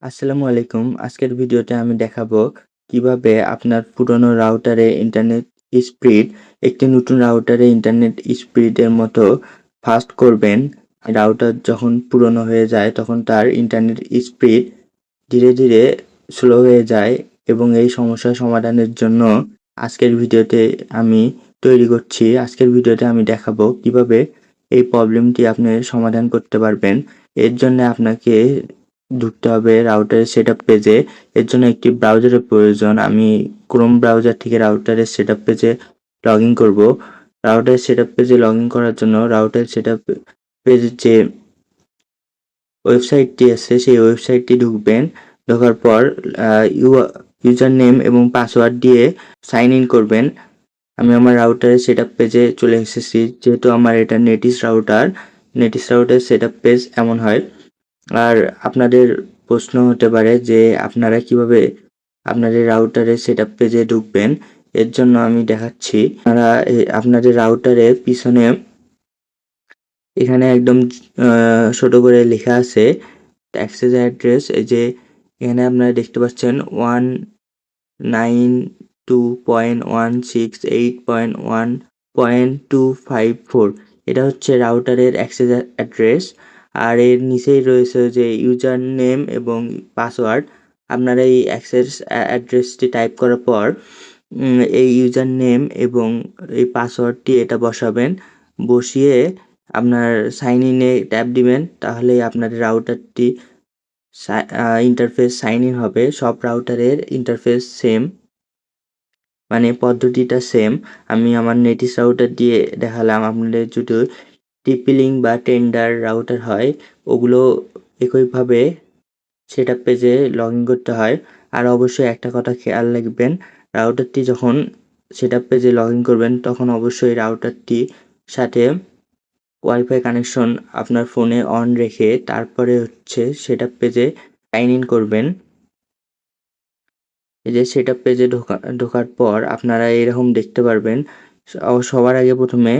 আসসালামু আলাইকুম। আজকের ভিডিওতে আমি দেখাবো কিভাবে আপনার পুরনো রাউটারে ইন্টারনেট স্পিড একটি নতুন রাউটারে ইন্টারনেট স্পিডের মতো ফাস্ট করবেন। রাউটার যখন পুরনো হয়ে যায় তখন তার ইন্টারনেট স্পিড ধীরে ধীরে স্লো হয়ে যায় এবং এই সমস্যার সমাধানের জন্য আজকের ভিডিওতে আমি তৈরি করছি। আজকের ভিডিওতে আমি দেখাবো কিভাবে এই প্রবলেমটি আপনি সমাধান করতে পারবেন। এর জন্য আপনাকে ঢুকতে হবে রাউটারের সেটআপ পেজে। এর জন্য একটি ব্রাউজারের প্রয়োজন। আমি ক্রোম ব্রাউজার থেকে রাউটারের সেটআপ পেজে লগইন করব। রাউটারের সেটআপ পেজে লগইন করার জন্য রাউটারের সেটআপ পেজের যে ওয়েবসাইটটি আছে সেই ওয়েবসাইটটি ঢুকবেন। ঢোকার পর ইউজার নেম এবং পাসওয়ার্ড দিয়ে সাইন ইন করবেন। আমি আমার রাউটারের সেটআপ পেজে চলে এসেছি। যেহেতু আমার এটা নেটিস রাউটার সেটআপ পেজ এমন হয়। আর আপনাদের প্রশ্ন হতে পারে যে আপনারা কিভাবে আপনাদের রাউটারের সেটআপ পেজে ঢুকবেন। এর জন্য আমি দেখাচ্ছি। আপনাদের রাউটারের পিছনে এখানে একদম ছোট করে লেখা আছে অ্যাক্সেস অ্যাড্রেস। এই যে এখানে আপনারা দেখতে পাচ্ছেন 192.168.1.254 এটা হচ্ছে রাউটারের অ্যাক্সেস অ্যাড্রেস। আর এর নিচেই রয়েছে যে ইউজার নেম এবং পাসওয়ার্ড। আপনারা এই অ্যাক্সেস অ্যাড্রেসটি টাইপ করার পর এই ইউজার নেম এবং এই পাসওয়ার্ডটি এটা বসাবেন। বসিয়ে আপনার সাইন ইনে ট্যাপ দিবেন, তাহলেই আপনার রাউটারটি ইন্টারফেস সাইন ইন হবে। সব রাউটারের ইন্টারফেস সেম, মানে পদ্ধতিটা সেম। আমি আমার নেটিস রাউটার দিয়ে দেখালাম। আপনাদের যদি টিপি-লিঙ্ক বা টেন্ডার রাউটার হয় ওগুলো একইভাবে সেটআপ পেজে লগইন করতে হয়। আর অবশ্যই একটা কথা খেয়াল রাখবেন, রাউটারটি যখন সেটআপ পেজে লগইন করবেন তখন অবশ্যই রাউটারটি সাথে ওয়াইফাই কানেকশন আপনার ফোনে অন রেখে তারপরে হচ্ছে সেটআপ পেজে সাইন ইন করবেন। এই যে সেটআপ পেজে ঢোকার পর আপনারা এরকম দেখতে পারবেন। সবার আগে প্রথমে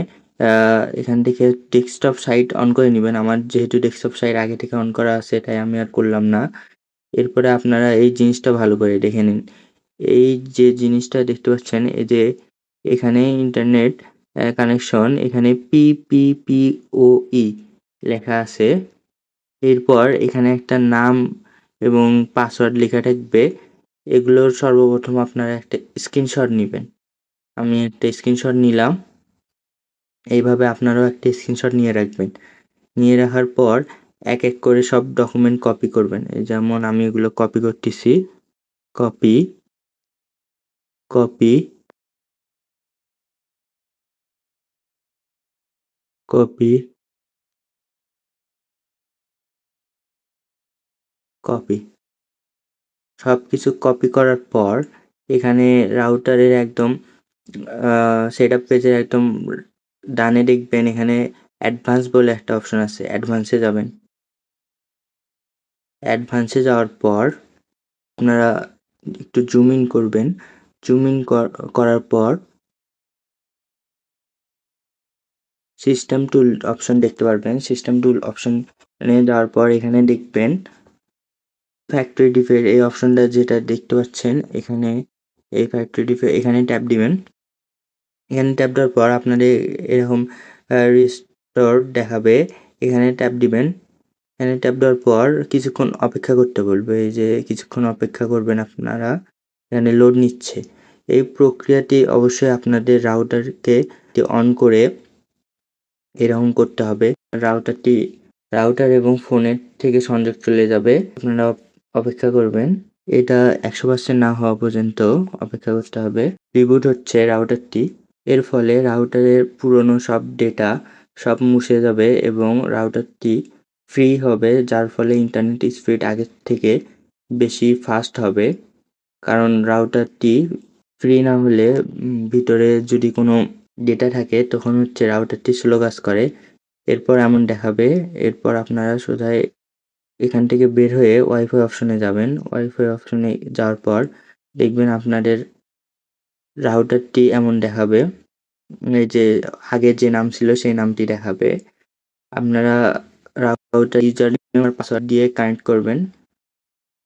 এখান থেকে ডেস্কটপ সাইট অন করে নিবেন। আমার যেহেতু ডেস্কটপ সাইট আগে থেকে অন করা আছে তাই আমি আর করলাম না। এরপরে আপনারা এই জিনিসটা ভালো করে দেখে নিন। এই যে জিনিসটা দেখতে পাচ্ছেন, এই যে এখানে ইন্টারনেট কানেকশন, এখানে PPPoE লেখা আছে। এরপর এখানে একটা নাম এবং পাসওয়ার্ড লেখা থাকবে। এগুলোর সর্বপ্রথম আপনারা একটা স্ক্রিনশট নিবেন। আমি একটা স্ক্রিনশট নিলাম। এইভাবে আপনারাও একটা স্ক্রিনশট নিয়ে রাখবেন। নিয়ে রাখার পর এক এক করে সব ডকুমেন্ট কপি করবেন। এই যেমন আমি এগুলো কপি করতেছি। Copy, copy, copy, copy. সবকিছু কপি করার পর এখানে রাউটারের একদম সেটআপ পেজের একদম ডানে দেখবেন এখানে অ্যাডভান্স বলে একটা অপশন আছে। অ্যাডভান্সে যাবেন। অ্যাডভান্সে যাওয়ার পর আপনারা একটু জুম ইন করবেন। জুম ইন করার পর সিস্টেম টুল অপশন দেখতে পারবেন। সিস্টেম টুল অপশনে যাওয়ার পর এখানে দেখবেন ফ্যাক্টরি ডিফেক্ট এই অপশনটা যেটা দেখতে পাচ্ছেন এখানে, এই ফ্যাক্টরি ডিফেক্ট এখানে ট্যাপ দিবেন। এখানে ট্যাপ দেওয়ার পর আপনাদের এরকম রিস্টোর দেখাবে। এখানে ট্যাপ দিবেন। এখানে ট্যাপ দেওয়ার পর কিছুক্ষণ অপেক্ষা করতে বলবে। এই যে কিছুক্ষণ অপেক্ষা করবেন আপনারা। এখানে লোড নিচ্ছে। এই প্রক্রিয়াটি অবশ্যই আপনাদের রাউটারকে অন করে এরকম করতে হবে। রাউটার এবং ফোনের থেকে সংযোগ চলে যাবে। আপনারা অপেক্ষা করবেন। এটা 100% না হওয়া পর্যন্ত অপেক্ষা করতে হবে। রিবুট হচ্ছে রাউটারটি। এর ফলে রাউটারের পুরনো সব ডেটা সব মুছে যাবে এবং রাউটারটি ফ্রি হবে, যার ফলে ইন্টারনেট স্পিড আগের থেকে বেশি ফাস্ট হবে। কারণ রাউটারটি ফ্রি না হলে ভিতরে যদি কোনো ডেটা থাকে তখন হচ্ছে রাউটারটি স্লো কাজ করে। এরপর এমন দেখাবে। এরপর আপনারা সোজাই এখান থেকে বের হয়ে ওয়াইফাই অপশনে যাবেন। ওয়াইফাই অপশনে যাওয়ার পর দেখবেন আপনাদের রাউটারটি এমন দেখাবে। এই যে আগের যে নাম ছিল সেই নামটি দেখাবে। আপনারা রাউটার ইউজার নেম আর পাসওয়ার্ড দিয়ে কানেক্ট করবেন।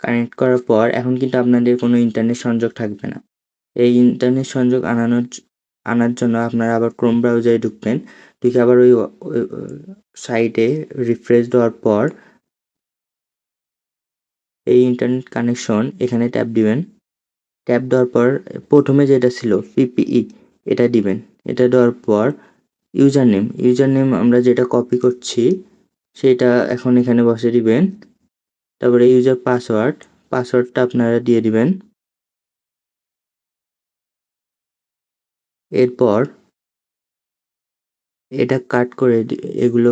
কানেক্ট করার পর এখন কিন্তু আপনাদের কোনো ইন্টারনেট সংযোগ থাকবে না। এই ইন্টারনেট সংযোগ আনার জন্য আপনারা আবার ক্রোম ব্রাউজারে ঢুকবেন। ঢুকে আবার ওই সাইটে রিফ্রেশ দেওয়ার পর এই ইন্টারনেট কানেকশন এখানে ট্যাপ দিবেন। ট্যাপ দেওয়ার পর প্রথমে যেটা ছিল পিপিই এটা দিবেন। এটা দেওয়ার পর ইউজার নেম আমরা যেটা কপি করছি সেটা এখন এখানে বসিয়ে দিবেন। তারপরে ইউজার পাসওয়ার্ডটা আপনারা দিয়ে দিবেন। এরপর এটা কাট করে এগুলো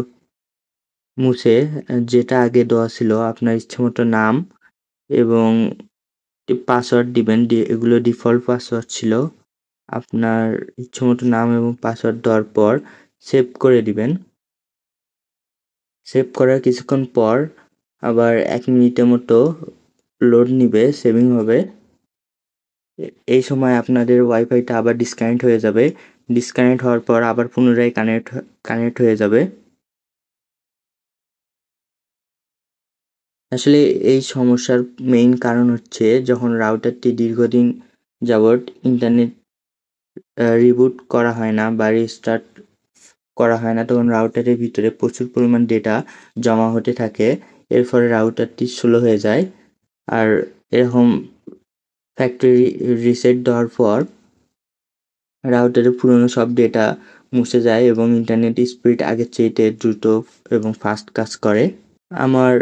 মুছে যেটা আগে দেওয়া ছিল আপনার ইচ্ছেমতো নাম এবং পাসওয়ার্ড দিবেন। এগুলো ডিফল্ট পাসওয়ার্ড ছিল। আপনার ইচ্ছেমতো নাম এবং পাসওয়ার্ড দেওয়ার পর সেভ করে দিবেন। সেভ করার কিছুক্ষণ পর আবার 1 মিনিটের মতো লোড নিবে, সেভিং হবে। এই সময় আপনাদের ওয়াইফাইটা আবার ডিসকানেক্ট হয়ে যাবে। ডিসকানেক্ট হওয়ার পর আবার পুনরায় কানেক্ট হয়ে যাবে। আসলে এই সমস্যার মেইন কারণ হচ্ছে যখন রাউটারটি দীর্ঘদিন যাবৎ ইন্টারনেট রিবুট করা হয় না বা রিস্টার্ট করা হয় না, তখন রাউটারের ভিতরে প্রচুর পরিমাণ ডেটা জমা হতে থাকে। এর ফলে রাউটারটি স্লো হয়ে যায়। আর এরকম ফ্যাক্টরি রিসেট দেওয়ার পর রাউটারের পুরনো সব ডেটা মুছে যায় এবং ইন্টারনেট স্পিড আগের চাইতে দ্রুত এবং ফাস্ট কাজ করে। আমার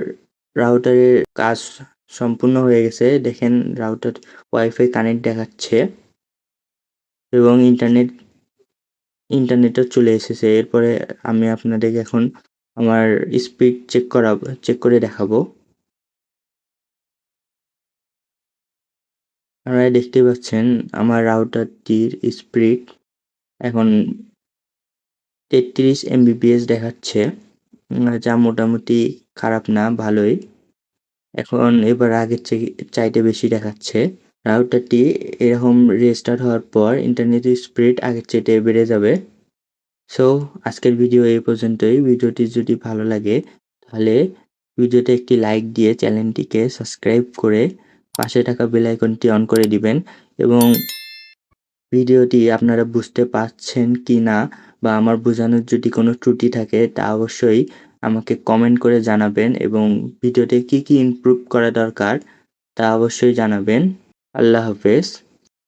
রাউটারের কাজ সম্পূর্ণ হয়ে গেছে। দেখেন রাউটার ওয়াইফাই কানেক্ট দেখাচ্ছে এবং ইন্টারনেটও চলে এসেছে। এরপরে আমি আপনাদেরকে এখন আমার স্পিড চেক করে দেখাবো। আপনারা দেখতে পাচ্ছেন আমার রাউটারটির স্পিড এখন 33 Mbps দেখাচ্ছে, যা মোটামুটি খারাপ না, ভালোই। এখন এবার আগের চাইতে বেশি দেখাচ্ছে। রাউটারটি এরকম রেস্টার্ট হওয়ার পর ইন্টারনেটের স্পিড আগের চাইতে বেড়ে যাবে। সো আজকের ভিডিও এই পর্যন্তই। ভিডিওটি যদি ভালো লাগে তাহলে ভিডিওতে একটি লাইক দিয়ে চ্যানেলটিকে সাবস্ক্রাইব করে পাশে থাকা বেল আইকনটি অন করে দিবেন এবং ভিডিওটি আপনারা বুঝতে পারছেন কি না বা আমার বোঝানোর যদি কোনো ত্রুটি থাকে তা অবশ্যই আমাকে কমেন্ট করে জানাবেন এবং ভিডিওতে কি ইমপ্রুভ করা দরকার তা অবশ্যই জানাবেন। আল্লাহ হাফেজ।